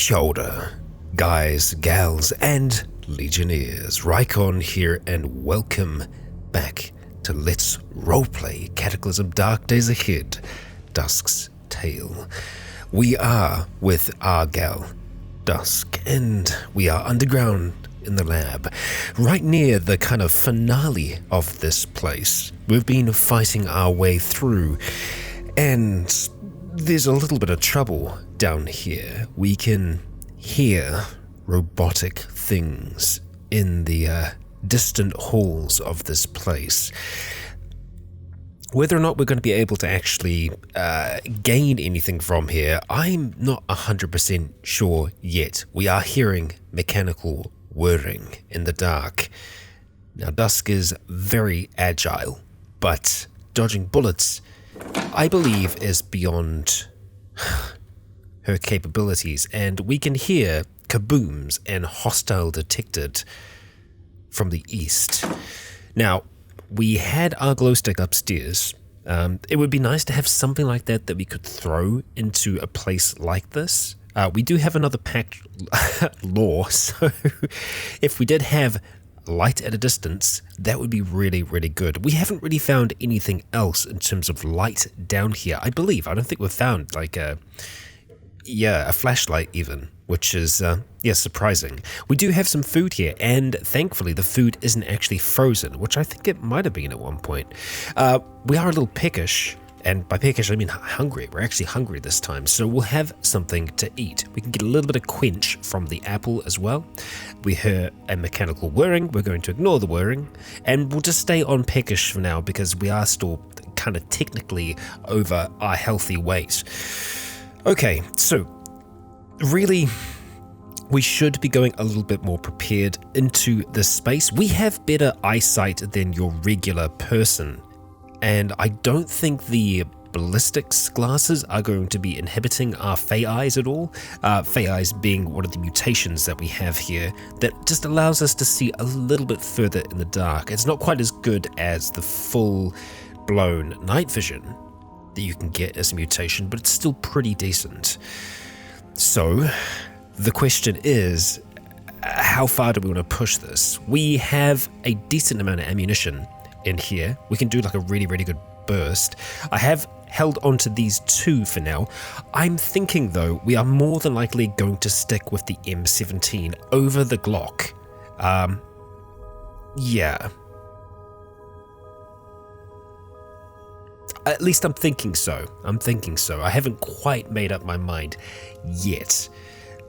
Kia ora, guys, gals, and legionnaires. Rycon here, and welcome back to Let's Roleplay Cataclysm Dark Days Ahead, Dusk's Tale. We are with our gal, Dusk, and we are underground in the lab, right near the kind of finale of this place. We've been fighting our way through, and there's a little bit of trouble down here. We can hear robotic things in the distant halls of this place. Whether or not we're going to be able to actually gain anything from here, I'm not 100% sure yet. We are hearing mechanical whirring in the dark. Now, Dusk is very agile, but dodging bullets, I believe, is beyond her capabilities, and we can hear kabooms and hostile detected from the east. Now, we had our glow stick upstairs. It would be nice to have something like that we could throw into a place like this. We do have another packed law, so if we did have light at a distance, that would be really, really good. We haven't really found anything else in terms of light down here, I believe. I don't think we've found like a flashlight even, which is surprising. We do have some food here, and thankfully the food isn't actually frozen, which I think it might have been at one point. We are a little peckish, and by peckish I mean hungry. We're actually hungry this time, so we'll have something to eat. We can get a little bit of quench from the apple as well. We hear a mechanical whirring. We're going to ignore the whirring, and we'll just stay on peckish for now because we are still kind of technically over our healthy weight. Okay, so really, we should be going a little bit more prepared into this space. We have better eyesight than your regular person, and I don't think the ballistics glasses are going to be inhibiting our Fey eyes at all. Fey eyes being one of the mutations that we have here that just allows us to see a little bit further in the dark. It's not quite as good as the full-blown night vision that you can get as a mutation, but it's still pretty decent. So, the question is, how far do we want to push this? We have a decent amount of ammunition in here. We can do like a really, really good burst. I have held onto these two for now. I'm thinking though, we are more than likely going to stick with the M17 over the Glock. Yeah. At least I'm thinking so. I haven't quite made up my mind yet,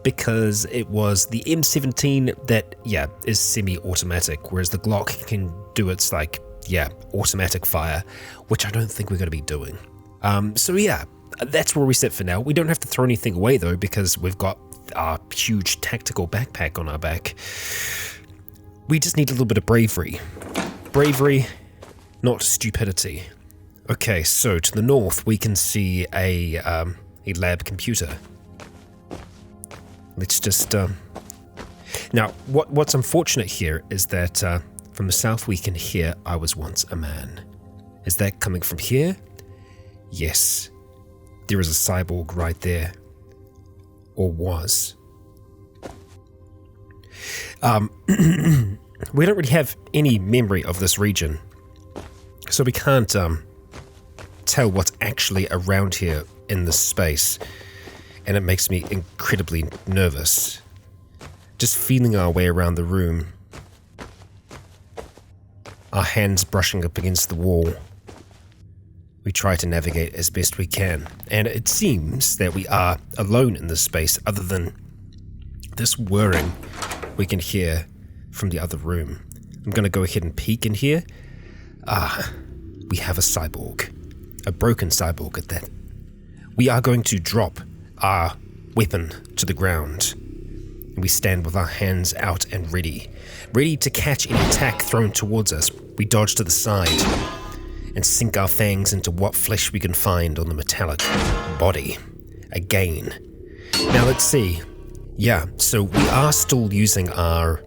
because it was the M17 that, is semi-automatic, whereas the Glock can do its, automatic fire, which I don't think we're going to be doing. That's where we sit for now. We don't have to throw anything away, though, because we've got our huge tactical backpack on our back. We just need a little bit of bravery. Bravery, not stupidity. Okay, so to the north we can see a lab computer. Let's just now what's unfortunate here is that from the south we can hear "I was once a man." Is that coming from here? Yes, there is a cyborg right there, or was. We don't really have any memory of this region, so we can't tell what's actually around here in this space, and it makes me incredibly nervous. Just feeling our way around the room, our hands brushing up against the wall. We try to navigate as best we can, and it seems that we are alone in this space other than this whirring we can hear from the other room. I'm going to go ahead and peek in here. We have a cyborg. A broken cyborg at that. We are going to drop our weapon to the ground. We stand with our hands out and ready to catch any attack thrown towards us. We dodge to the side and sink our fangs into what flesh we can find on the metallic body. Again. Now let's see. Yeah, so we are still using our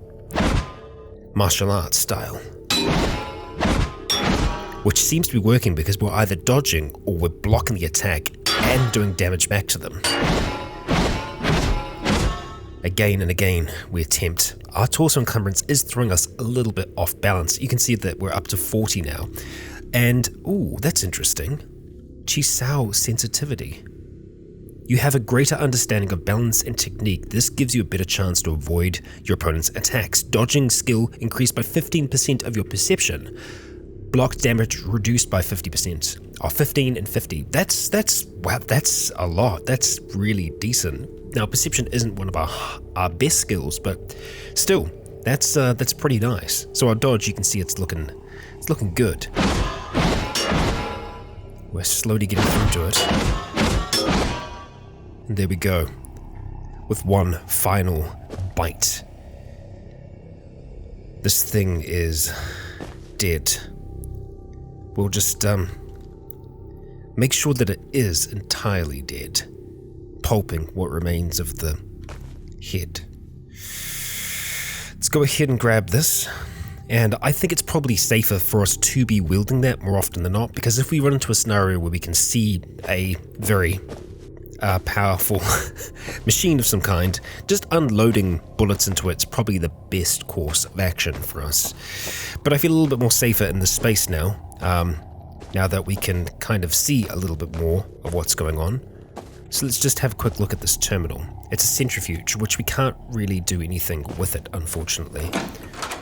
martial arts style, which seems to be working because we're either dodging or we're blocking the attack and doing damage back to them. Again and again, we attempt. Our torso encumbrance is throwing us a little bit off balance. You can see that we're up to 40 now. And, ooh, that's interesting. Chisao sensitivity. You have a greater understanding of balance and technique. This gives you a better chance to avoid your opponent's attacks. Dodging skill increased by 15% of your perception. Block damage reduced by 50%. 15 and 50. Wow, that's a lot. That's really decent. Now, perception isn't one of our best skills, but still, that's pretty nice. So our dodge, you can see it's looking good. We're slowly getting through to it. And there we go, with one final bite. This thing is dead. We'll just make sure that it is entirely dead, pulping what remains of the head. Let's go ahead and grab this. And I think it's probably safer for us to be wielding that more often than not, because if we run into a scenario where we can see a very powerful machine of some kind, just unloading bullets into it's probably the best course of action for us. But I feel a little bit more safer in this space now, now that we can kind of see a little bit more of what's going on. So let's just have a quick look at this terminal. It's a centrifuge, which we can't really do anything with it, unfortunately.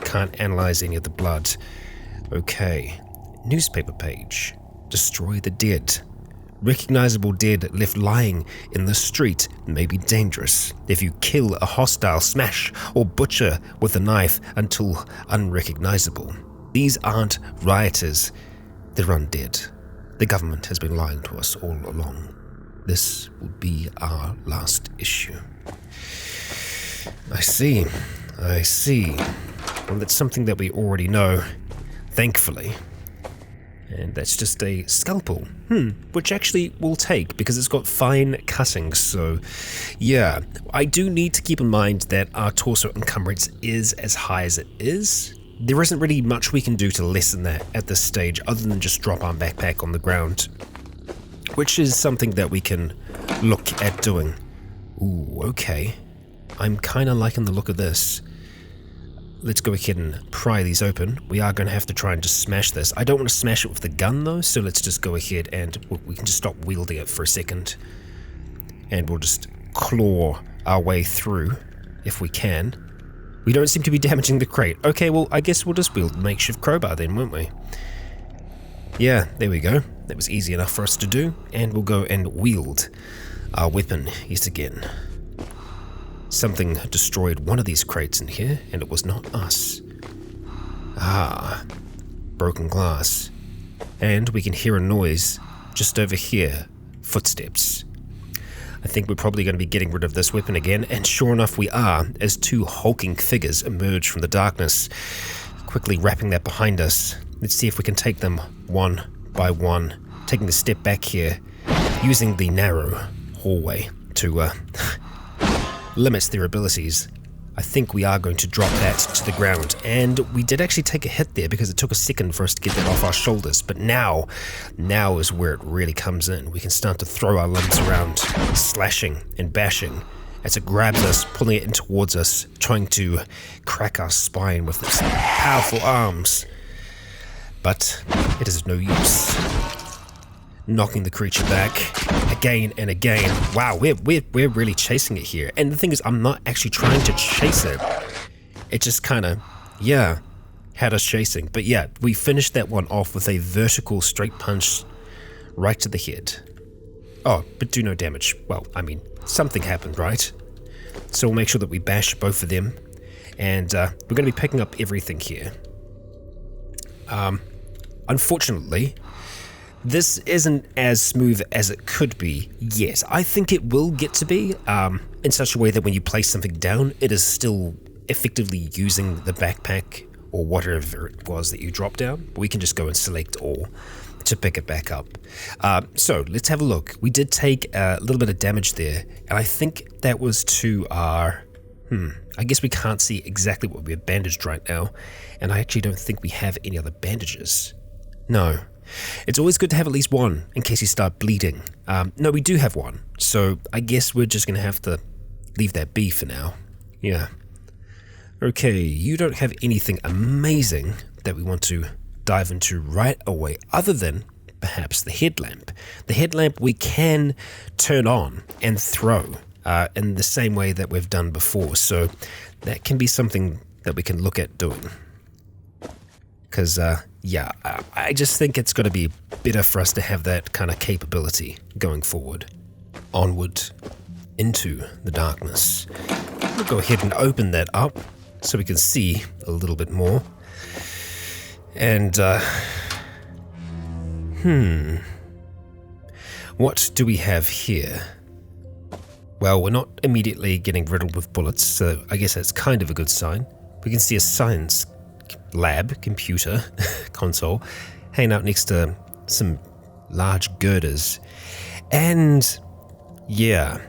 Can't analyze any of the blood. Okay, newspaper page. Destroy the dead. Recognizable dead left lying in the street may be dangerous. If you kill a hostile, smash or butcher with a knife until unrecognizable. These aren't rioters, they're undead. The government has been lying to us all along. This will be our last issue. I see. Well, that's something that we already know, thankfully. And that's just a scalpel, which actually we'll take because it's got fine cuttings. So yeah, I do need to keep in mind that our torso encumbrance is as high as it is. There isn't really much we can do to lessen that at this stage other than just drop our backpack on the ground, which is something that we can look at doing. Ooh, okay. I'm kind of liking the look of this. Let's go ahead and pry these open. We are going to have to try and just smash this. I don't want to smash it with the gun though, so let's just go ahead and we can just stop wielding it for a second. And we'll just claw our way through if we can. We don't seem to be damaging the crate. Okay, well, I guess we'll just wield makeshift crowbar then, won't we? Yeah, there we go. That was easy enough for us to do. And we'll go and wield our weapon yet again. Something destroyed one of these crates in here, and it was not us. Ah, broken glass. And we can hear a noise just over here. Footsteps. I think we're probably going to be getting rid of this weapon again, and sure enough we are, as two hulking figures emerge from the darkness, quickly wrapping that behind us. Let's see if we can take them one by one, taking a step back here, using the narrow hallway to limit their abilities. I think we are going to drop that to the ground, and we did actually take a hit there because it took a second for us to get that off our shoulders, but now is where it really comes in. We can start to throw our limbs around, slashing and bashing as it grabs us, pulling it in towards us, trying to crack our spine with its powerful arms. But it is no use. Knocking the creature back again and again. Wow, we're really chasing it here. And the thing is, I'm not actually trying to chase it. It just kind of, had us chasing. But yeah, we finished that one off with a vertical straight punch right to the head. Oh, but do no damage. Well, I mean, something happened, right? So we'll make sure that we bash both of them. And we're going to be picking up everything here. Unfortunately, this isn't as smooth as it could be yet. I think it will get to be, in such a way that when you place something down, it is still effectively using the backpack or whatever it was that you dropped down. We can just go and select all to pick it back up. So let's have a look. We did take a little bit of damage there, and I think that was to our... I guess we can't see exactly what we're bandaged right now, and I actually don't think we have any other bandages. No. It's always good to have at least one in case you start bleeding. No, we do have one, so I guess we're just going to have to leave that be for now. Yeah. Okay, you don't have anything amazing that we want to dive into right away, other than perhaps the headlamp. The headlamp we can turn on and throw in the same way that we've done before, so that can be something that we can look at doing. Because, yeah, I just think it's going to be better for us to have that kind of capability going forward. Onward into the darkness. We'll go ahead and open that up so we can see a little bit more. And, what do we have here? Well, we're not immediately getting riddled with bullets, so I guess that's kind of a good sign. We can see a science lab computer console hanging out next to some large girders. And, yeah,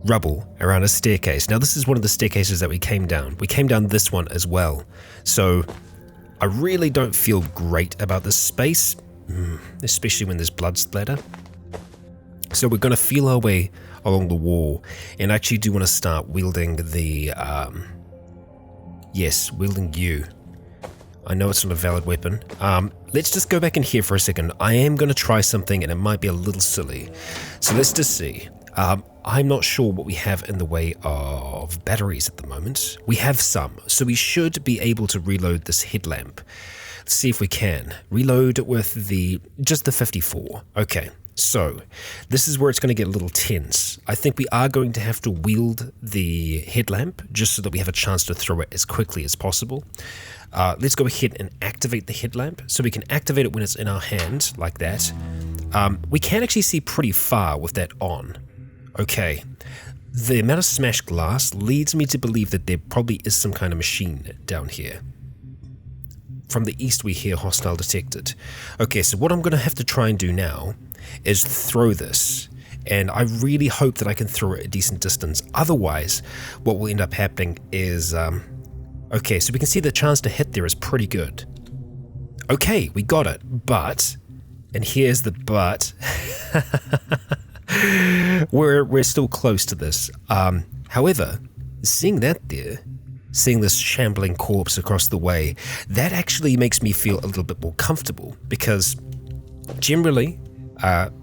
rubble around a staircase. Now, this is one of the staircases that we came down. We came down this one as well. So, I really don't feel great about this space, especially when there's blood splatter. So we're going to feel our way along the wall, and I actually do want to start wielding the, wielding you. I know it's not a valid weapon. Let's just go back in here for a second. I am going to try something, and it might be a little silly. So let's just see. I'm not sure what we have in the way of batteries at the moment. We have some, so we should be able to reload this headlamp. Let's see if we can. Reload with just the 54. Okay, so this is where it's going to get a little tense. I think we are going to have to wield the headlamp just so that we have a chance to throw it as quickly as possible. Let's go ahead and activate the headlamp. So we can activate it when it's in our hand, like that. We can actually see pretty far with that on. Okay, the amount of smashed glass leads me to believe that there probably is some kind of machine down here. From the east we hear hostile detected. Okay, so what I'm going to have to try and do now is throw this. And I really hope that I can throw it a decent distance. Otherwise, what will end up happening is... okay, so we can see the chance to hit there is pretty good. Okay, we got it, but... And here's the but... We're still close to this. However, seeing that there, seeing this shambling corpse across the way, that actually makes me feel a little bit more comfortable, because generally,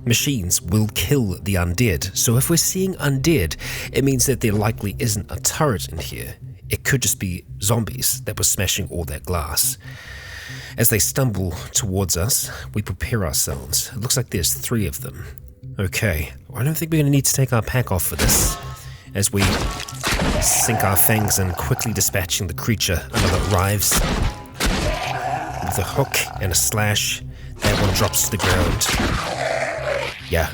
machines will kill the undead. So if we're seeing undead, it means that there likely isn't a turret in here. It could just be zombies that were smashing all that glass. As they stumble towards us, we prepare ourselves. It looks like there's 3 of them. Okay, I don't think we're going to need to take our pack off for this, as we sink our fangs in, quickly dispatching the creature until it arrives. With a hook and a slash, that one drops to the ground. Yeah,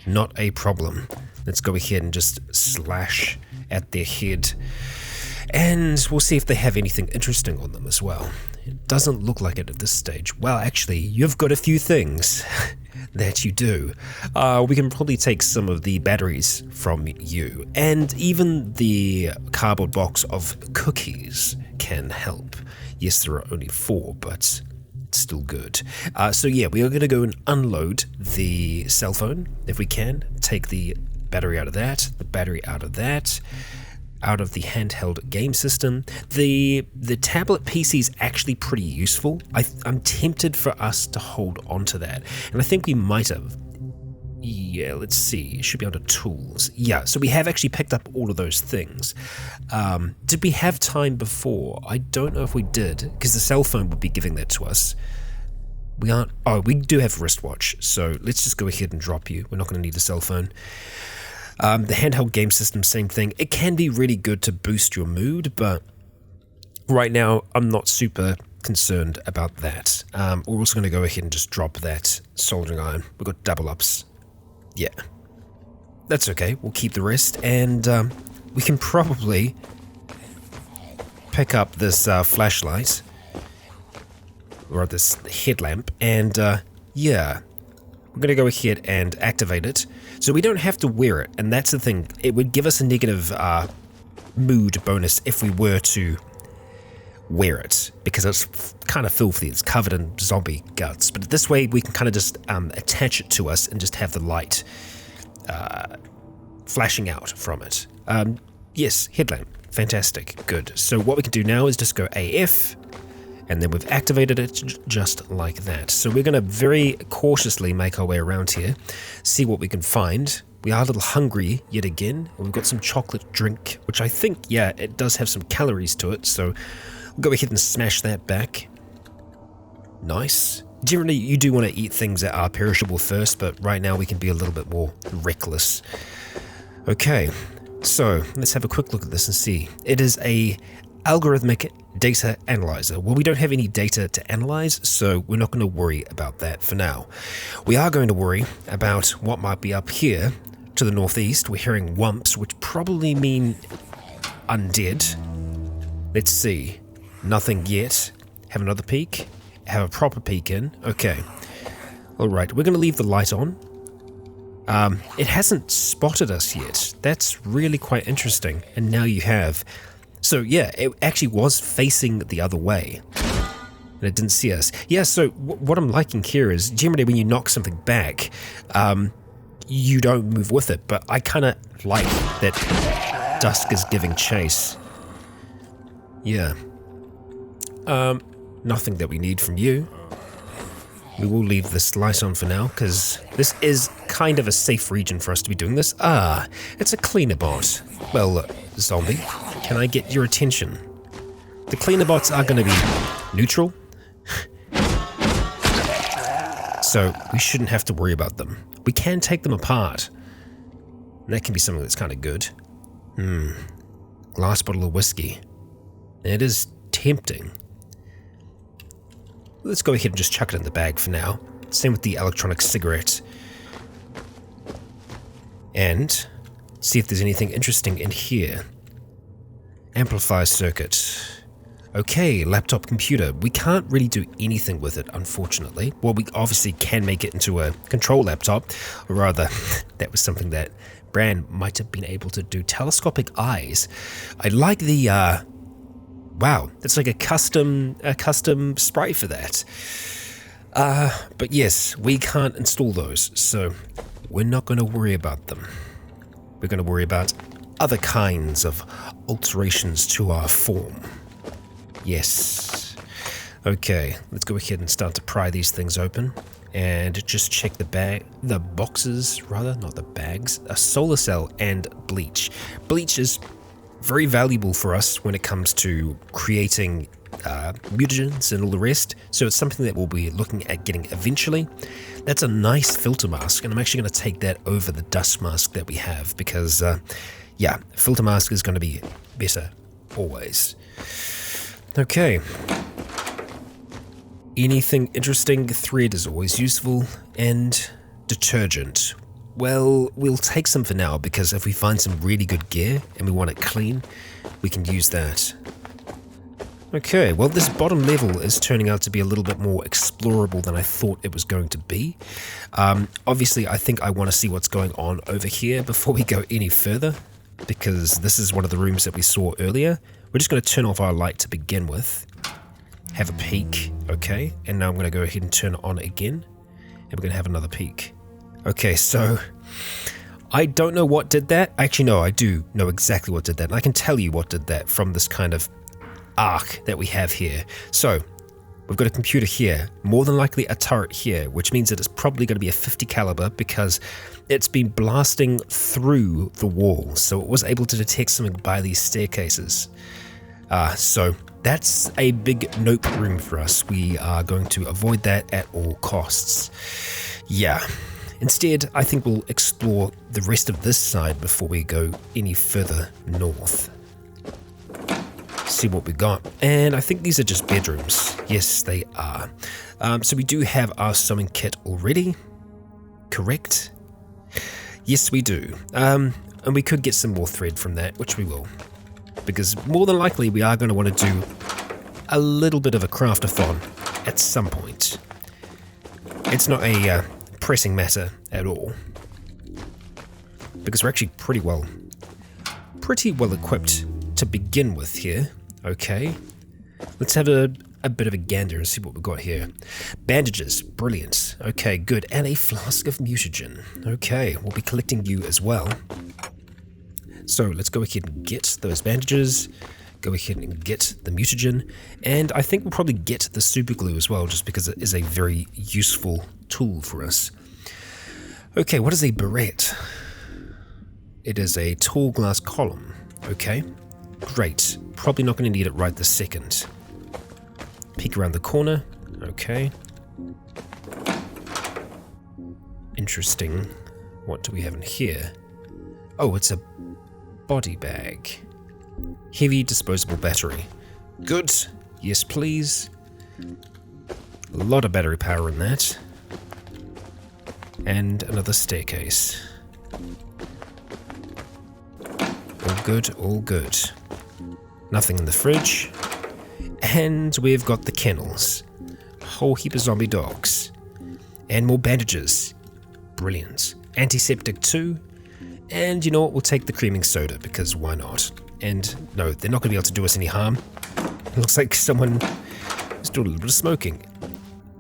not a problem. Let's go ahead and just slash at their head. And we'll see if they have anything interesting on them as well. It doesn't look like it at this stage. Well, actually, you've got a few things that you do. We can probably take some of the batteries from you, and even the cardboard box of cookies can help. Yes, there are only 4, but it's still good. So yeah, we are going to go and unload the cell phone, if we can. Take the battery out of that, the battery out of that, out of the handheld game system. The tablet PC is actually pretty useful. I'm tempted for us to hold on to that, and I think we might have. Yeah, let's see. It should be under tools. Yeah, so we have actually picked up all of those things. Did we have time before? I don't know if we did, because the cell phone would be giving that to us. We aren't. Oh, we do have a wristwatch, so let's just go ahead and drop you. We're not going to need a cell phone. The handheld game system, same thing. It can be really good to boost your mood, but right now I'm not super concerned about that. We're also going to go ahead and just drop that soldering iron. We've got double ups. Yeah, that's okay. We'll keep the rest, and we can probably pick up this flashlight, or this headlamp, and yeah, we're going to go ahead and activate it. So we don't have to wear it, and that's the thing. It would give us a negative mood bonus if we were to wear it, because it's kind of filthy. It's covered in zombie guts. But this way we can kind of just attach it to us and just have the light flashing out from it. Yes, headlamp. Fantastic. Good. So what we can do now is just go AF, and then we've activated it just like that. So we're going to very cautiously make our way around here, see what we can find. We are a little hungry yet again. We've got some chocolate drink, which I think, yeah, it does have some calories to it. So we'll go ahead and smash that back. Nice. Generally, you do want to eat things that are perishable first, but right now we can be a little bit more reckless. Okay, so let's have a quick look at this and see. It is a algorithmic data analyzer. Well, we don't have any data to analyze, so we're not going to worry about that for now. We are going to worry about what might be up here to the northeast. We're hearing wumps, which probably mean undead. Let's see. Nothing yet. Have another peek. Have a proper peek in. Okay. Alright, we're going to leave the light on. It hasn't spotted us yet. That's really quite interesting. And now you have. So yeah, it actually was facing the other way. And it didn't see us. Yeah, so what I'm liking here is generally when you knock something back, you don't move with it. But I kind of like that Dusk is giving chase. Yeah. Nothing that we need from you. We will leave this light on for now, because this is kind of a safe region for us to be doing this. Ah, it's a cleaner bot. Well, look, zombie, can I get your attention? The cleaner bots are going to be neutral, so we shouldn't have to worry about them. We can take them apart. And that can be something that's kind of good. Glass bottle of whiskey. It is tempting. Let's go ahead and just chuck it in the bag for now. Same with the electronic cigarette. And see if there's anything interesting in here. Amplifier circuit. Okay, laptop computer. We can't really do anything with it, unfortunately. Well, we obviously can make it into a control laptop. Or rather, that was something that Bran might have been able to do. Telescopic eyes. I like the, wow, it's like a custom sprite for that. But yes, we can't install those, so we're not going to worry about them. We're going to worry about other kinds of alterations to our form. Yes. Okay, let's go ahead and start to pry these things open and just check the boxes, rather, not the bags. A solar cell and bleach. Bleach is very valuable for us when it comes to creating mutagens and all the rest, so it's something that we'll be looking at getting eventually. That's a nice filter mask, and I'm actually going to take that over the dust mask that we have, because yeah, filter mask is going to be better always. Okay, anything interesting? Thread is always useful, and detergent. Well, we'll take some for now, because if we find some really good gear and we want it clean, we can use that. Okay, well, this bottom level is turning out to be a little bit more explorable than I thought it was going to be. Obviously, I think I want to see what's going on over here before we go any further, because this is one of the rooms that we saw earlier. We're just going to turn off our light to begin with. Have a peek, okay, and now I'm going to go ahead and turn it on again, and we're going to have another peek. Okay, so I don't know what did that. Actually, no, I do know exactly what did that. And I can tell you what did that from this kind of arc that we have here. So we've got a computer here, more than likely a turret here, which means that it's probably going to be a 50 caliber because it's been blasting through the wall. So it was able to detect something by these staircases. So that's a big nope room for us. We are going to avoid that at all costs. Yeah. Instead, I think we'll explore the rest of this side before we go any further north. See what we got. And I think these are just bedrooms. Yes, they are. So we do have our sewing kit already. Correct? Yes, we do. And we could get some more thread from that, which we will. Because more than likely, we are going to want to do a little bit of a craftathon at some point. It's not a pressing matter at all, because we're actually pretty well equipped to begin with here. Okay, let's have a bit of a gander and see what we've got here. Bandages, brilliant. Okay, good. And a flask of mutagen. Okay, we'll be collecting you as well. So let's go ahead and get those bandages, go ahead and get the mutagen, and I think we'll probably get the super glue as well, just because it is a very useful tool for us. Okay, what is a barrette? It is a tall glass column. Okay, great. Probably not going to need it right this second. Peek around the corner. Okay. Interesting. What do we have in here? Oh, it's a body bag. Heavy disposable battery. Good. Yes, please. A lot of battery power in that. And another staircase. All good, all good. Nothing in the fridge. And we've got the kennels. A whole heap of zombie dogs. And more bandages. Brilliant. Antiseptic too. And you know what, we'll take the creaming soda, because why not? And no, they're not going to be able to do us any harm. It looks like someone is doing a little bit of smoking.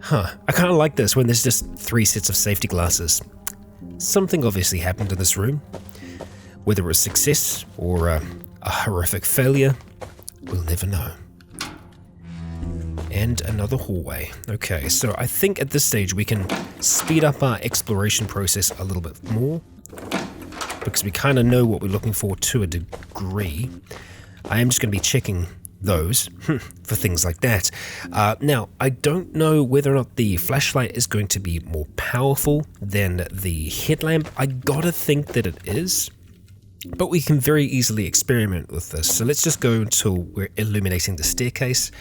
Huh, I kind of like this when there's just 3 sets of safety glasses. Something obviously happened in this room. Whether it was success or a horrific failure, we'll never know. And another hallway. Okay, so I think at this stage we can speed up our exploration process a little bit more, because we kind of know what we're looking for to a degree. I am just going to be checking those for things like that. Now, I don't know whether or not the flashlight is going to be more powerful than the headlamp. I gotta think that it is, but we can very easily experiment with this. So let's just go until we're illuminating the staircase.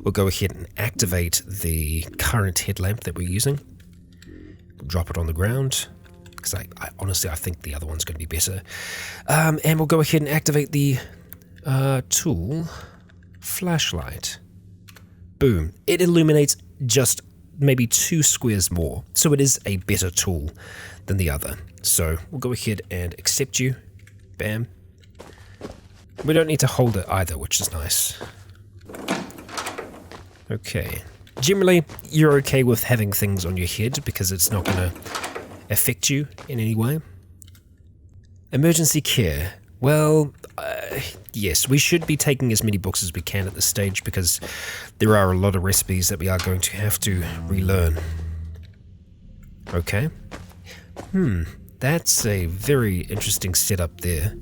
We'll go ahead and activate the current headlamp that we're using. Drop it on the ground, because I honestly think the other one's going to be better. And we'll go ahead and activate the tool flashlight. Boom. It illuminates just maybe 2 squares more, so it is a better tool than the other. So we'll go ahead and accept you. Bam. We don't need to hold it either, which is nice. Okay. Generally, you're okay with having things on your head because it's not going to affect you in any way. Emergency care. Well, yes, we should be taking as many books as we can at this stage, because there are a lot of recipes that we are going to have to relearn. Okay. That's a very interesting setup there.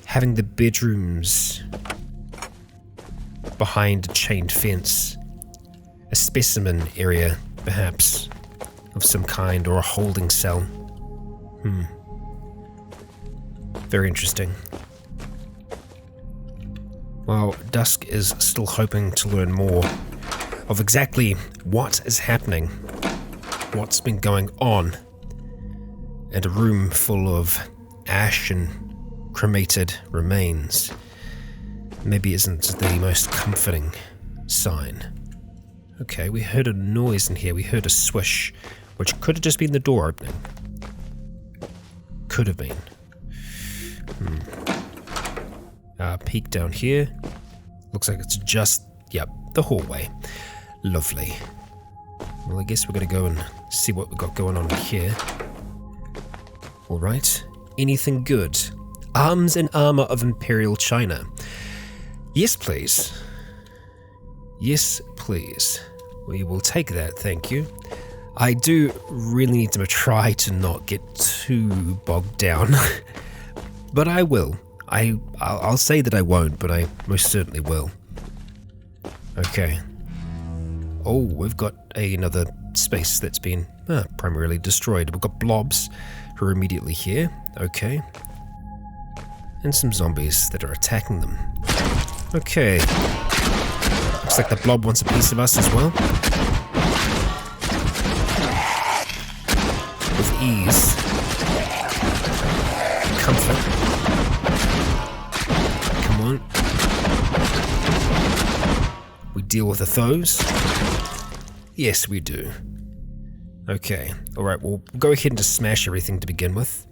Having the bedrooms behind a chained fence. A specimen area, perhaps, of some kind, or a holding cell. Very interesting. Well, Dusk is still hoping to learn more of exactly what is happening, what's been going on, and a room full of ash and cremated remains maybe isn't the most comforting sign. Okay, we heard a noise in here. We heard a swish, which could have just been the door opening. Could have been. Peek down here. Looks like it's just, yep, the hallway. Lovely. Well, I guess we're going to go and see what we've got going on here. Alright. Anything good? Arms and armor of Imperial China. Yes, please. Yes, please. We will take that, thank you. I do really need to try to not get too bogged down. But I will. I'll say that I won't, but I most certainly will. Okay. Oh, we've got another space that's been primarily destroyed. We've got blobs who are immediately here. Okay. And some zombies that are attacking them. Okay. Looks like the blob wants a piece of us as well. With ease. Comfort. Come on. We deal with the foes? Yes, we do. Okay. Alright, we'll go ahead and just smash everything to begin with.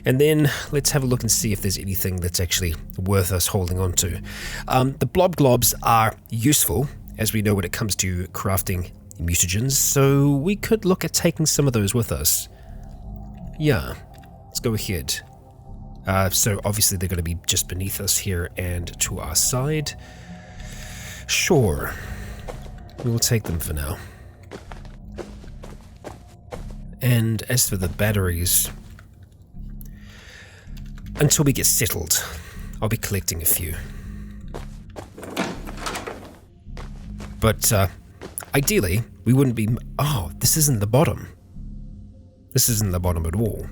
And then let's have a look and see if there's anything that's actually worth us holding on to. The blob globs are useful, as we know when it comes to crafting mutagens, so we could look at taking some of those with us. Yeah, let's go ahead. So obviously they're going to be just beneath us here and to our side. Sure. We will take them for now. And as for the batteries, until we get settled, I'll be collecting a few. But ideally, we wouldn't be... Oh, this isn't the bottom. This isn't the bottom at all.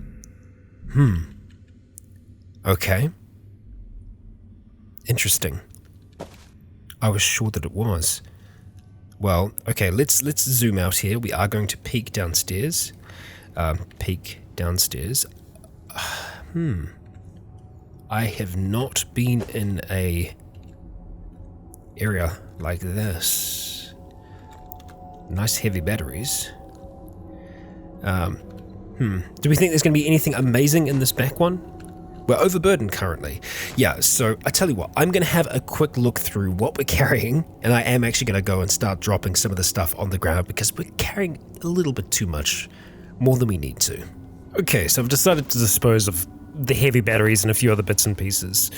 Okay. Interesting. I was sure that it was. Well, okay, let's zoom out here. We are going to peek downstairs. Peek downstairs. I have not been in a area like this. Nice heavy batteries. Do we think there's going to be anything amazing in this back one? We're overburdened currently. Yeah, so I tell you what, I'm going to have a quick look through what we're carrying, and I am actually going to go and start dropping some of the stuff on the ground because we're carrying a little bit too much, more than we need to. Okay, so I've decided to dispose of the heavy batteries and a few other bits and pieces,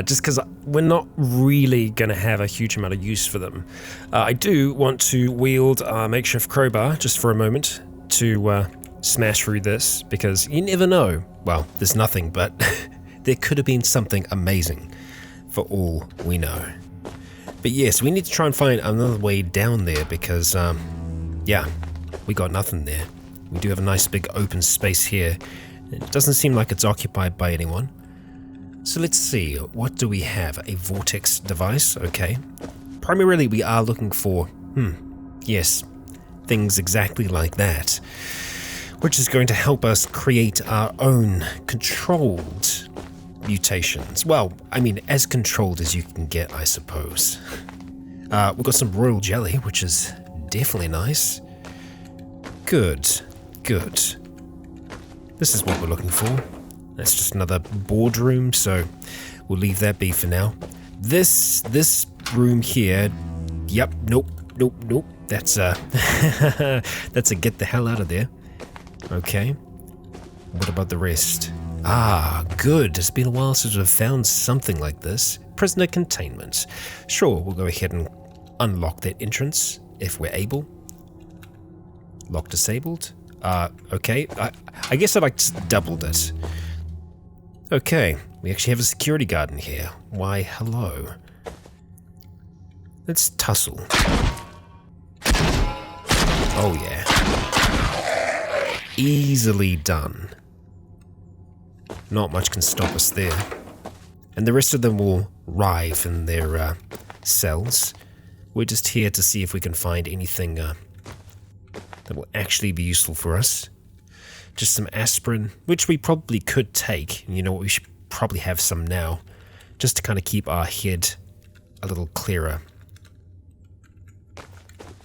just because we're not really going to have a huge amount of use for them. I do want to wield a makeshift crowbar just for a moment to smash through this, because you never know. Well, there's nothing, but there could have been something amazing for all we know. But yes, we need to try and find another way down there because, yeah, we got nothing there. We do have a nice big open space here. It doesn't seem like it's occupied by anyone. So let's see, what do we have? A vortex device, okay. Primarily we are looking for, yes, things exactly like that, which is going to help us create our own controlled mutations. Well, I mean, as controlled as you can get, I suppose. We've got some royal jelly, which is definitely nice. Good. This is what we're looking for. That's just another boardroom, so we'll leave that be for now. This room here, yep, nope. That's that's a get the hell out of there. Okay. What about the rest? Ah, good. It's been a while since we've found something like this. Prisoner containment. Sure, we'll go ahead and unlock that entrance if we're able. Lock disabled. Okay. I guess I just doubled it. Okay. We actually have a security guard in here. Why, hello. Let's tussle. Oh, yeah. Easily done. Not much can stop us there. And the rest of them will writhe in their cells. We're just here to see if we can find anything that will actually be useful for us. Just some aspirin, which we probably could take. You know what, we should probably have some now, just to kind of keep our head a little clearer.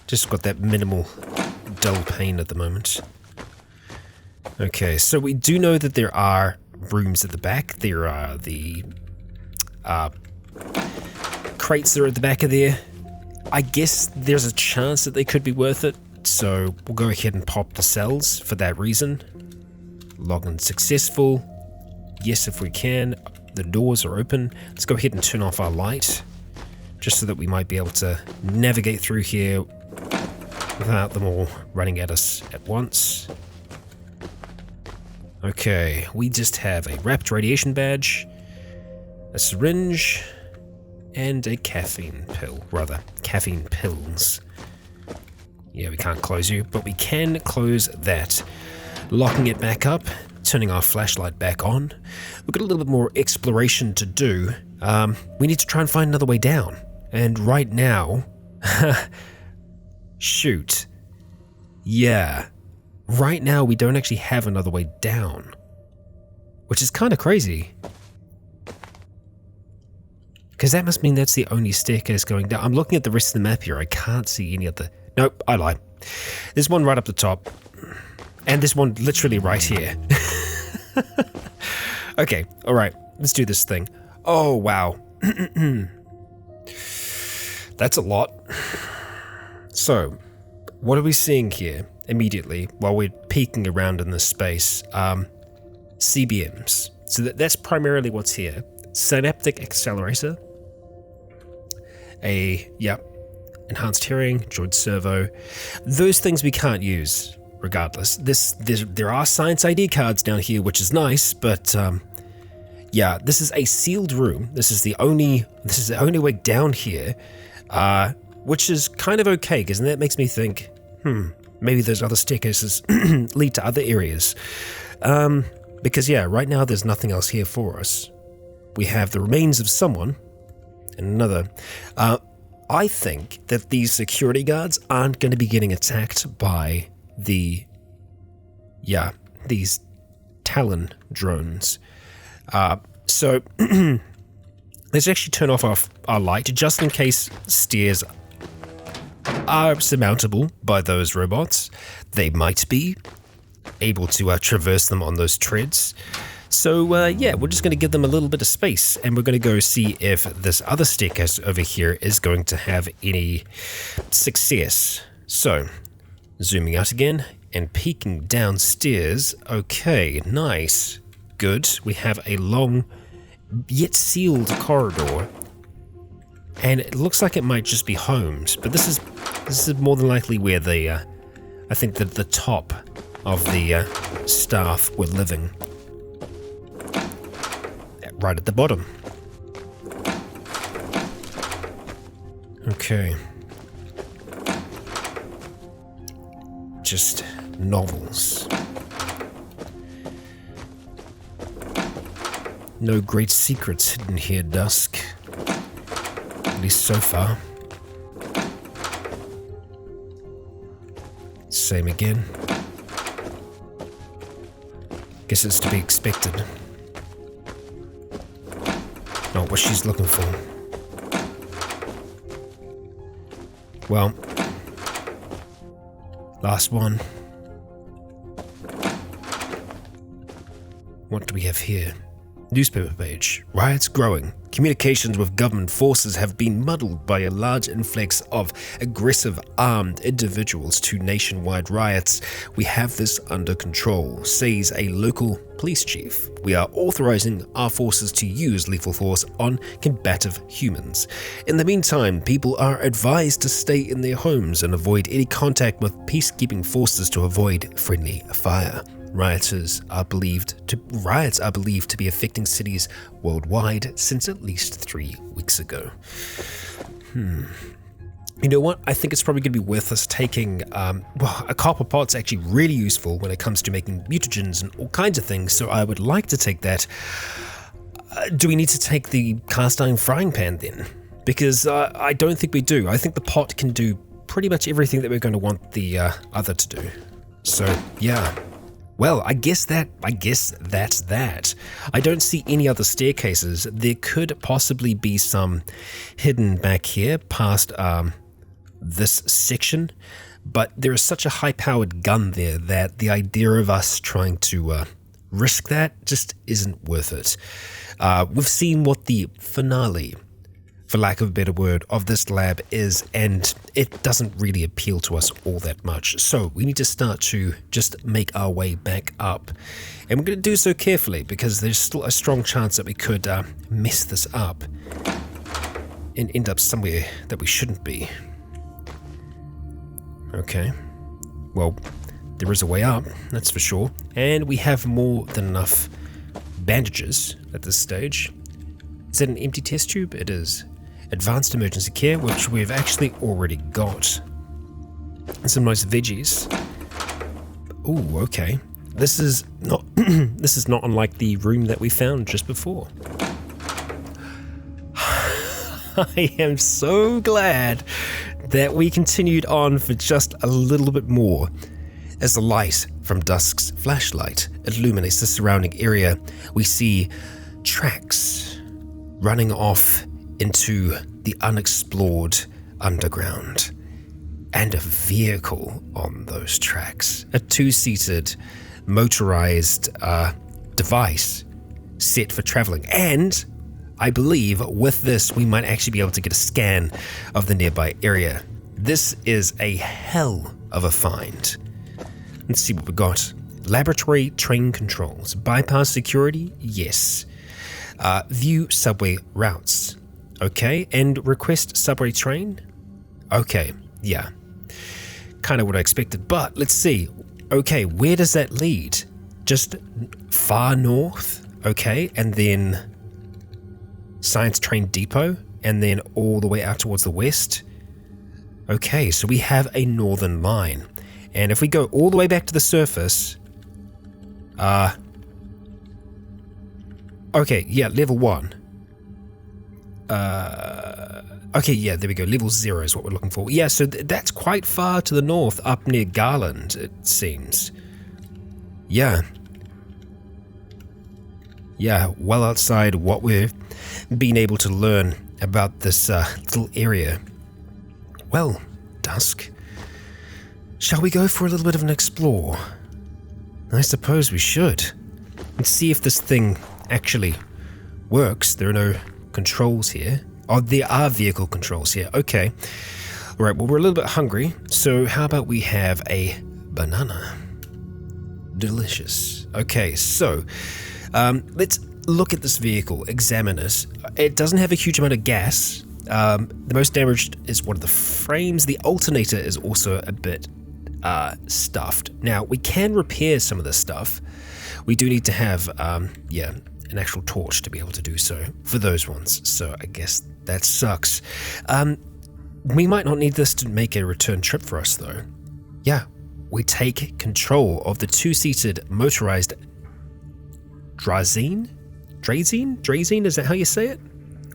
Just got that minimal dull pain at the moment. Okay, so we do know that there are rooms at the back. There are the crates that are at the back of there. I guess there's a chance that they could be worth it, so we'll go ahead and pop the cells for that reason. Login successful. Yes, if we can. The doors are open. Let's go ahead and turn off our light, just so that we might be able to navigate through here without them all running at us at once. Okay, we just have a wrapped radiation badge, a syringe, and a caffeine pill. Rather, caffeine pills. Yeah, we can't close you, but we can close that. Locking it back up, turning our flashlight back on. We've got a little bit more exploration to do. We need to try and find another way down. And right now... shoot. Yeah. Right now, we don't actually have another way down. Which is kind of crazy. Because that must mean that's the only staircase going down. I'm looking at the rest of the map here. I can't see any other... Nope, I lie. There's one right up the top. And there's one literally right here. Okay, alright. Let's do this thing. Oh, wow. That's a lot. So, what are we seeing here immediately while we're peeking around in this space? CBMs. So that's primarily what's here. Synaptic accelerator. Enhanced hearing, joint servo. Those things we can't use, regardless. There are science ID cards down here, which is nice, but this is a sealed room. This is the only way down here, which is kind of okay, because that makes me think, maybe those other staircases lead to other areas. Because right now there's nothing else here for us. We have the remains of someone and another. I think that these security guards aren't going to be getting attacked by these Talon drones. So let's actually turn off our light just in case stairs are surmountable by those robots. They might be able to traverse them on those treads. So we're just going to give them a little bit of space, and we're going to go see if this other staircase over here is going to have any success. So, zooming out again and peeking downstairs. Okay, nice. Good. We have a long yet sealed corridor, and it looks like it might just be homes, but this is more than likely where I think that the top of the staff were living. Right at the bottom. Okay. Just novels. No great secrets hidden here, Dusk. At least so far. Same again. Guess it's to be expected. Not what she's looking for. Well, last one. What do we have here? Newspaper page. Riots growing. Communications with government forces have been muddled by a large influx of aggressive armed individuals to nationwide riots. We have this under control, says a local police chief. We are authorizing our forces to use lethal force on combative humans. In the meantime, people are advised to stay in their homes and avoid any contact with peacekeeping forces to avoid friendly fire. Riots are believed to be affecting cities worldwide since at least 3 weeks ago. You know what? I think it's probably going to be worth us taking... a copper pot's actually really useful when it comes to making mutagens and all kinds of things, so I would like to take that. Do we need to take the cast iron frying pan then? Because I don't think we do. I think the pot can do pretty much everything that we're going to want the other to do. So, yeah. Well, I guess that's that. I don't see any other staircases. There could possibly be some hidden back here past this section, but there is such a high-powered gun there that the idea of us trying to risk that just isn't worth it. We've seen what the finale, for lack of a better word, of this lab is, and it doesn't really appeal to us all that much. So we need to start to just make our way back up. And we're going to do so carefully because there's still a strong chance that we could mess this up and end up somewhere that we shouldn't be. Okay. Well, there is a way up, that's for sure. And we have more than enough bandages at this stage. Is that an empty test tube? It is. Advanced emergency care, which we've actually already got. And some nice veggies. Ooh, okay. This is not unlike the room that we found just before. I am so glad that we continued on for just a little bit more. As the light from Dusk's flashlight illuminates the surrounding area, we see tracks running off into the unexplored underground, and a vehicle on those tracks, a two-seated motorized device set for traveling. And I believe with this we might actually be able to get a scan of the nearby area. This is a hell of a find. Let's see what we got. Laboratory train controls. Bypass security? Yes. View subway routes. Okay. And request subway train? Okay. Yeah. Kind of what I expected. But let's see. Okay. Where does that lead? Just far north? Okay. And then Science Train Depot? And then all the way out towards the west? Okay. So we have a northern line. And if we go all the way back to the surface... okay, yeah, level 1. Okay, yeah, there we go. Level 0 is what we're looking for. Yeah, so that's quite far to the north, up near Garland, it seems. Yeah. Yeah, well outside what we've been able to learn about this little area. Well, Dusk, shall we go for a little bit of an explore? I suppose we should. And see if this thing actually works. There are no controls here. Oh, there are vehicle controls here. Okay. All right, well, we're a little bit hungry, so how about we have a banana? Delicious. Okay, so let's look at this vehicle, examine it. It doesn't have a huge amount of gas. The most damaged is one of the frames. The alternator is also a bit stuffed. Now, we can repair some of this stuff. We do need to have, an actual torch to be able to do so for those ones. So I guess that sucks. We might not need this to make a return trip for us, though. Yeah, we take control of the two-seated motorized Drazine? Drazine? Is that how you say it?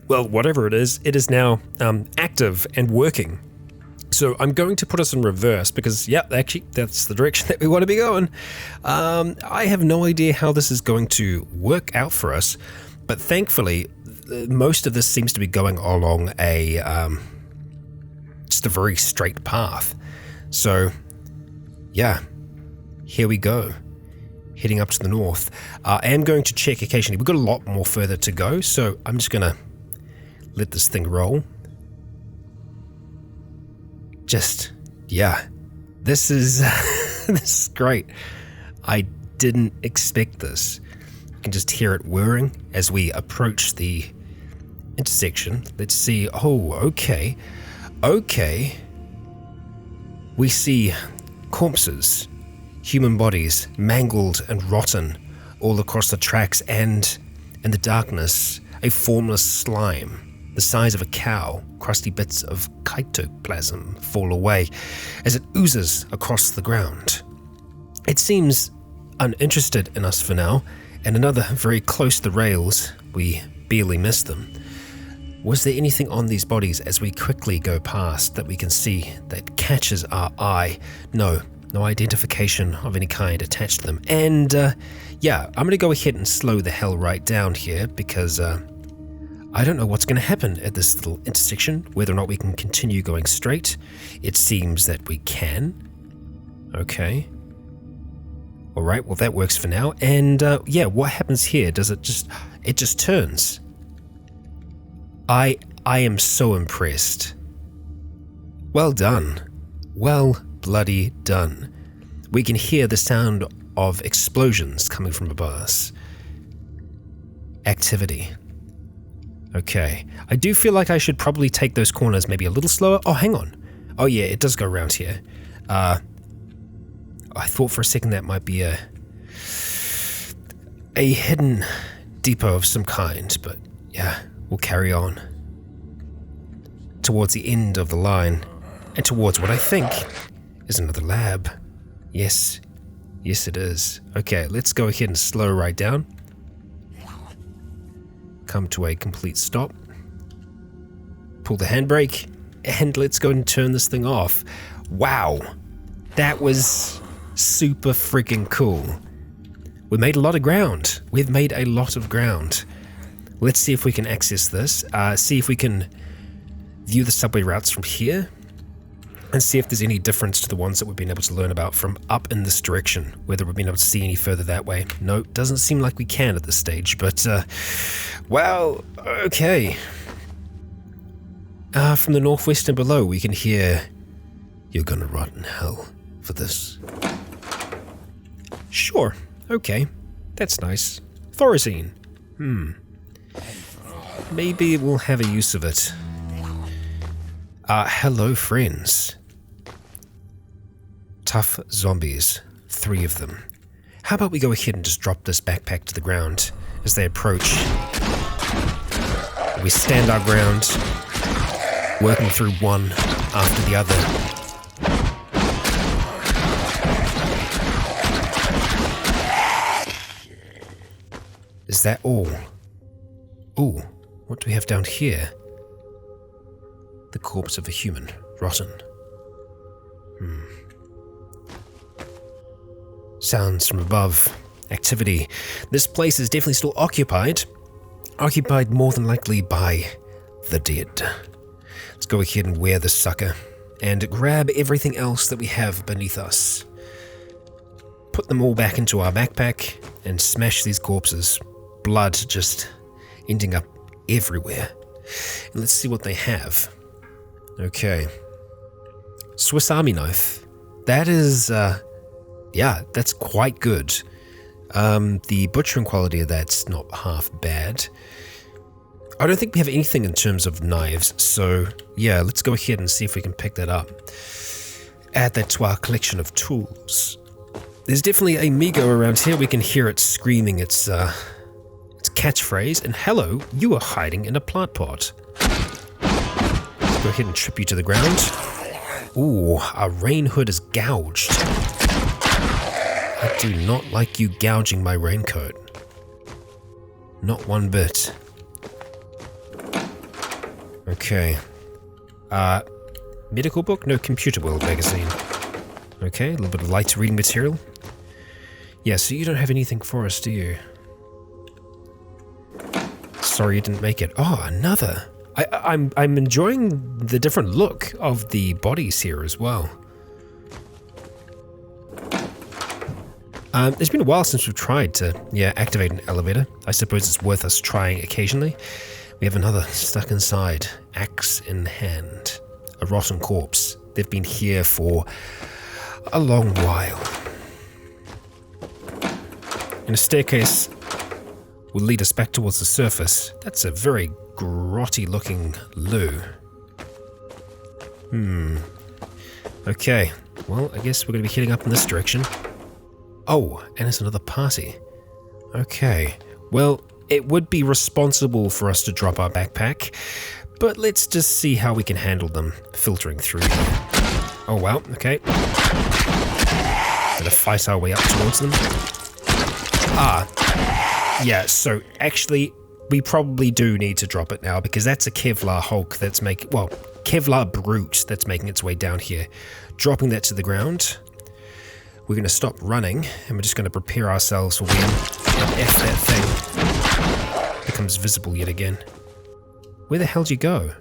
Well, whatever it is now active and working. So I'm going to put us in reverse because, yeah, actually, that's the direction that we want to be going. I have no idea how this is going to work out for us, but thankfully, most of this seems to be going along just a very straight path. So, yeah, here we go. Heading up to the north. I am going to check occasionally. We've got a lot more further to go, so I'm just going to let this thing roll. Just, yeah, this is this is great. I didn't expect this. You can just hear it whirring as we approach the intersection. Let's see. Oh, okay. We see corpses, human bodies, mangled and rotten all across the tracks, and in the darkness, a formless slime the size of a cow. Crusty bits of cytoplasm fall away as it oozes across the ground. It seems uninterested in us for now, and another very close to the rails. We barely miss them. Was there anything on these bodies as we quickly go past that we can see that catches our eye? No identification of any kind attached to them. And yeah, I'm going to go ahead and slow the hell right down here because I don't know what's going to happen at this little intersection, whether or not we can continue going straight. It seems that we can. Okay. All right, well, that works for now. And yeah, what happens here? Does it just turns? I am so impressed. Well done. Well bloody done. We can hear the sound of explosions coming from above us. Activity. Okay. I do feel like I should probably take those corners maybe a little slower. Oh, hang on. Oh yeah, it does go around here. I thought for a second that might be a hidden depot of some kind, but yeah, we'll carry on. Towards the end of the line, and towards what I think is another lab. Yes it is. Okay, let's go ahead and slow right down. Come to a complete stop. Pull the handbrake, and let's go and turn this thing off. Wow, that was super freaking cool. We made a lot of ground. We've made a lot of ground. Let's see if we can access this. See if we can view the subway routes from here, and see if there's any difference to the ones that we've been able to learn about from up in this direction, whether we've been able to see any further that way. No, doesn't seem like we can at this stage, but, well, okay. From the northwest and below, we can hear, "You're gonna rot in hell for this." Sure, okay. That's nice. Thorazine. Maybe we'll have a use of it. Hello friends. Tough zombies. 3 of them. How about we go ahead and just drop this backpack to the ground as they approach. We stand our ground, working through one after the other. Is that all? Ooh, what do we have down here? The corpse of a human, rotten. Sounds from above. Activity. This place is definitely still occupied. Occupied more than likely by the dead. Let's go ahead and wear this sucker and grab everything else that we have beneath us. Put them all back into our backpack and smash these corpses. Blood just ending up everywhere. And let's see what they have. Okay. Swiss Army knife. That is, yeah, that's quite good. The butchering quality of that's not half bad. I don't think we have anything in terms of knives, so yeah, let's go ahead and see if we can pick that up. Add that to our collection of tools. There's definitely a Migo around here. We can hear it screaming its catchphrase, and hello, you are hiding in a plant pot. Let's go ahead and trip you to the ground. Ooh, our rain hood is gouged. I do not like you gouging my raincoat. Not one bit. Okay. Medical book? No, Computer World magazine. Okay, a little bit of light reading material. Yeah, so you don't have anything for us, do you? Sorry you didn't make it. Oh, another. I'm enjoying the different look of the bodies here as well. It's been a while since we've tried to, activate an elevator. I suppose it's worth us trying occasionally. We have another stuck inside, axe in hand. A rotten corpse. They've been here for a long while. And a staircase will lead us back towards the surface. That's a very grotty looking loo. Okay, well, I guess we're going to be heading up in this direction. Oh, and it's another party. Okay, well, it would be responsible for us to drop our backpack, but let's just see how we can handle them filtering through here. Oh wow, okay. Gonna fight our way up towards them. Yeah, so actually, we probably do need to drop it now because that's a Kevlar Hulk that's Kevlar Brute that's making its way down here. Dropping that to the ground. We're going to stop running and we're just going to prepare ourselves for when if that thing becomes visible yet again. Where the hell did you go?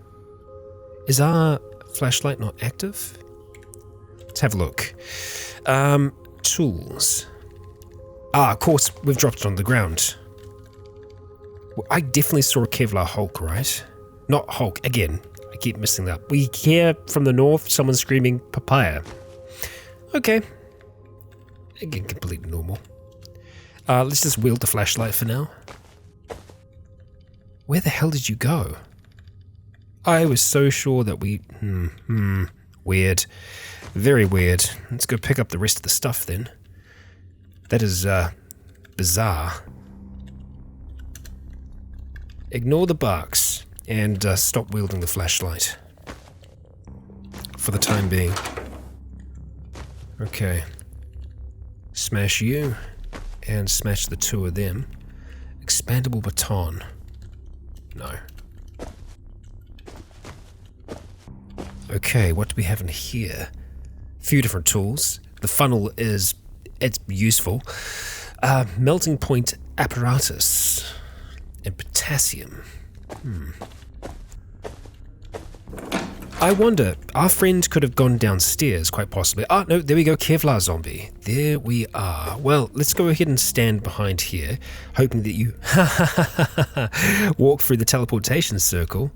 Is our flashlight not active? Let's have a look. Tools. Of course, we've dropped it on the ground. Well, I definitely saw a Kevlar Hulk, right? Not Hulk, again. I keep missing that. We hear from the north someone screaming papaya. Okay. Again, completely normal. Let's just wield the flashlight for now. Where the hell did you go? I was so sure that we... Weird. Very weird. Let's go pick up the rest of the stuff then. That is, bizarre. Ignore the barks and stop wielding the flashlight. For the time being. Okay. Smash you, and smash the 2 of them. Expandable baton. No. Okay, what do we have in here? A few different tools. The funnel it's useful. Melting point apparatus. And potassium. I wonder, our friend could have gone downstairs, quite possibly. Oh, no, there we go, Kevlar zombie. There we are. Well, let's go ahead and stand behind here, hoping that you walk through the teleportation circle.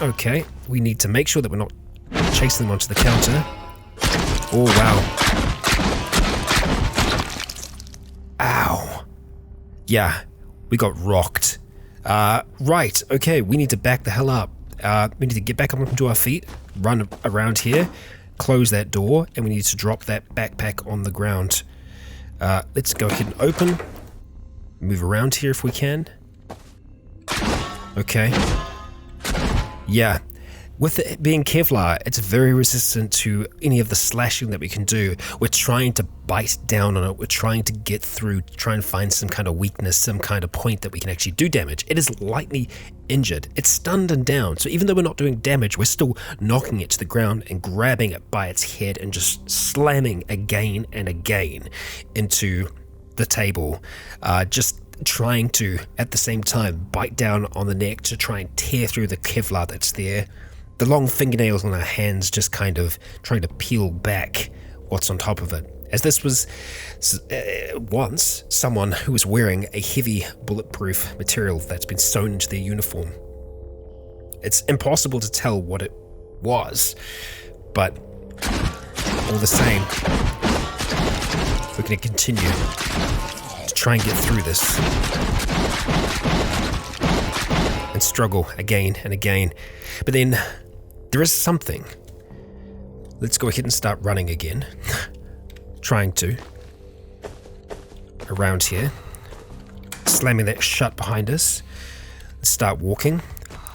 Okay, we need to make sure that we're not chasing them onto the counter. Oh, wow. Ow. Yeah, we got rocked. Right, okay, we need to back the hell up. We need to get back up onto our feet, run around here, close that door, and we need to drop that backpack on the ground. Let's go ahead and open. Move around here if we can. Okay. Yeah. With it being Kevlar, it's very resistant to any of the slashing that we can do. We're trying to bite down on it. We're trying to get through, try and find some kind of weakness, some kind of point that we can actually do damage. It is lightly injured. It's stunned and down. So even though we're not doing damage, we're still knocking it to the ground and grabbing it by its head and just slamming again and again into the table. Just trying to, at the same time, bite down on the neck to try and tear through the Kevlar that's there. The long fingernails on our hands just kind of trying to peel back what's on top of it. As this was once someone who was wearing a heavy bulletproof material that's been sewn into their uniform. It's impossible to tell what it was, but all the same, we're going to continue to try and get through this and struggle again and again. But then there is something. Let's go ahead and start running again. Trying to. Around here. Slamming that shut behind us. Let's start walking.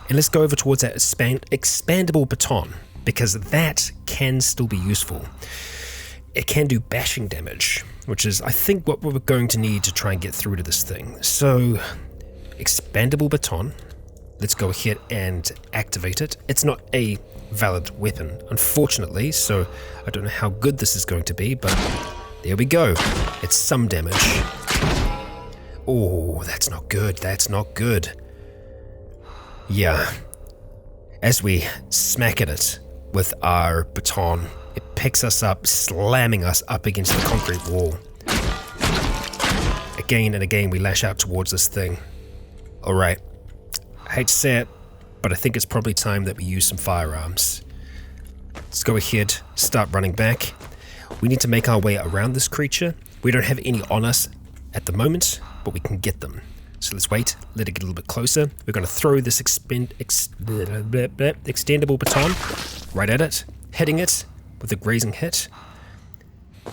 And let's go over towards that expandable baton, because that can still be useful. It can do bashing damage, which is, I think, what we're going to need to try and get through to this thing. So, expandable baton. Let's go ahead and activate it. It's not a valid weapon, unfortunately, so I don't know how good this is going to be, but there we go. It's some damage. Oh, that's not good. That's not good. Yeah. As we smack at it with our baton, it picks us up, slamming us up against the concrete wall. Again and again, we lash out towards this thing. Alright. I hate to say it, but I think it's probably time that we use some firearms. Let's go ahead, start running back. We need to make our way around this creature. We don't have any on us at the moment, but we can get them. So let's wait, let it get a little bit closer. We're going to throw this extendable baton right at it, hitting it with a grazing hit.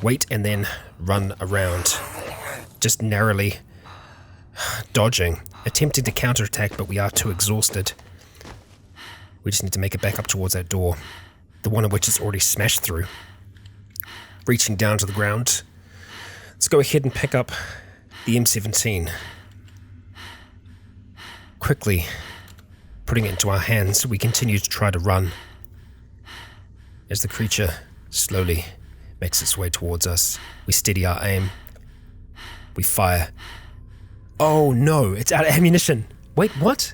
Wait and then run around, just narrowly dodging, attempting to counterattack, but we are too exhausted. We just need to make it back up towards that door, the one of which is already smashed through. Reaching down to the ground. Let's go ahead and pick up the M17. Quickly putting it into our hands, we continue to try to run as the creature slowly makes its way towards us. We steady our aim. We fire. Oh no, it's out of ammunition. Wait, what?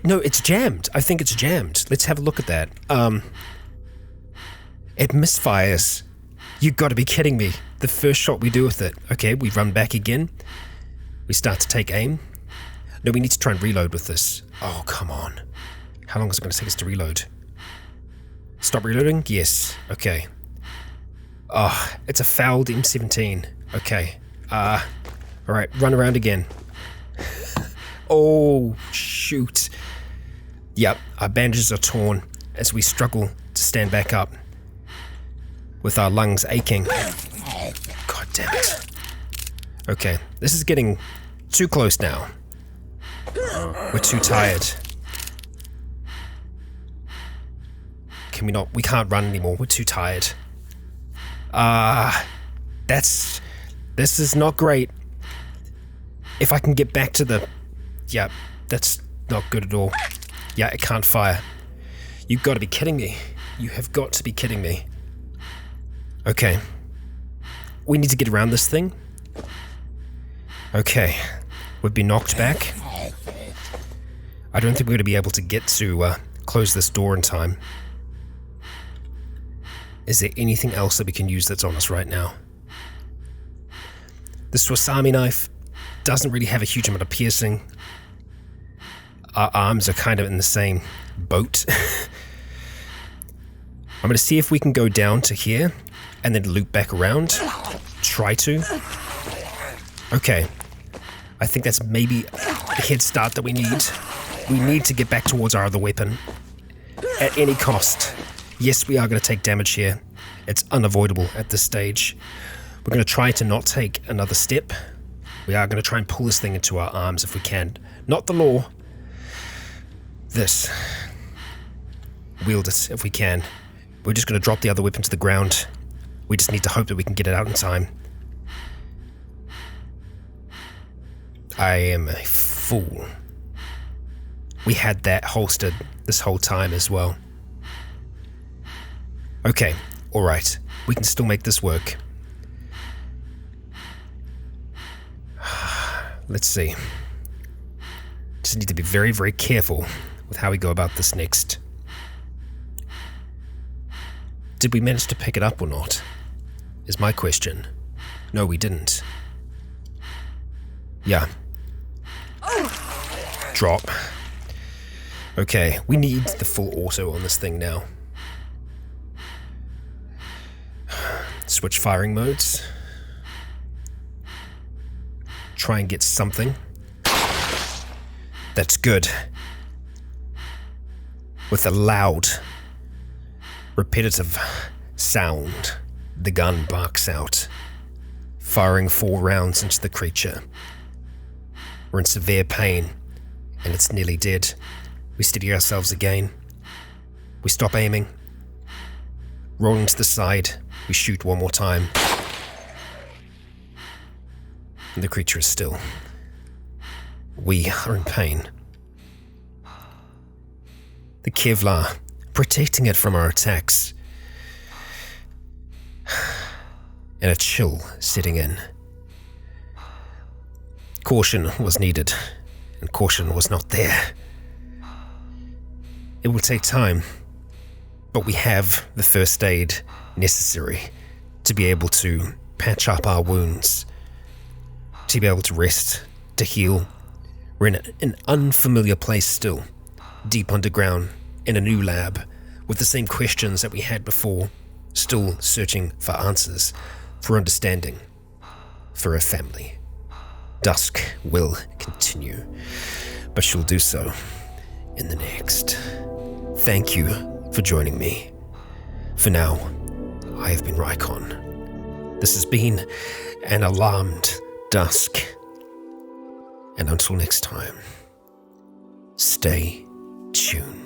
No, it's jammed. I think it's jammed. Let's have a look at that. It misfires. You gotta be kidding me. The first shot we do with it. Okay, we run back again. We start to take aim. No, we need to try and reload with this. Oh, come on. How long is it going to take us to reload? Stop reloading? Yes. Okay. Oh, it's a fouled M17. Okay. Alright, run around again. Oh, shoot. Yep, our bandages are torn as we struggle to stand back up with our lungs aching. God damn it. Okay, this is getting too close now. We're too tired. Can we not? We can't run anymore. We're too tired. This is not great. If I can get back to the... Yeah, that's not good at all. Yeah, it can't fire. You've got to be kidding me. You have got to be kidding me. Okay. We need to get around this thing. Okay. We've been knocked back. I don't think we're going to be able to get to close this door in time. Is there anything else that we can use that's on us right now? The Swiss Army knife doesn't really have a huge amount of piercing. Our arms are kind of in the same boat. I'm going to see if we can go down to here and then loop back around. try to. Okay. I think that's maybe the head start that we need. We need to get back towards our other weapon. At any cost. Yes, we are going to take damage here. It's unavoidable at this stage. We're going to try to not take another step. We are going to try and pull this thing into our arms if we can. Not the law. This. Wield it if we can. We're just going to drop the other weapon to the ground. We just need to hope that we can get it out in time. I am a fool. We had that holstered this whole time as well. Okay, alright. We can still make this work. Let's see. Just need to be very, very careful with how we go about this next. Did we manage to pick it up or not? Is my question. No, we didn't. Yeah. Drop. Okay, we need the full auto on this thing now. Switch firing modes. Try and get something. That's good. With a loud, repetitive sound, the gun barks out, firing 4 rounds into the creature. We're in severe pain, and it's nearly dead. We steady ourselves again. We stop aiming. Rolling to the side, we shoot one more time. And the creature is still. We are in pain. The Kevlar, protecting it from our attacks. And a chill setting in. Caution was needed, and caution was not there. It will take time, but we have the first aid necessary to be able to patch up our wounds, to be able to rest, to heal. We're in an unfamiliar place still, deep underground, in a new lab, with the same questions that we had before, still searching for answers, for understanding, for a family. Dusk will continue, but she'll do so in the next. Thank you for joining me. For now, I have been Rycon. This has been an alarmed Dusk. And until next time, stay tuned.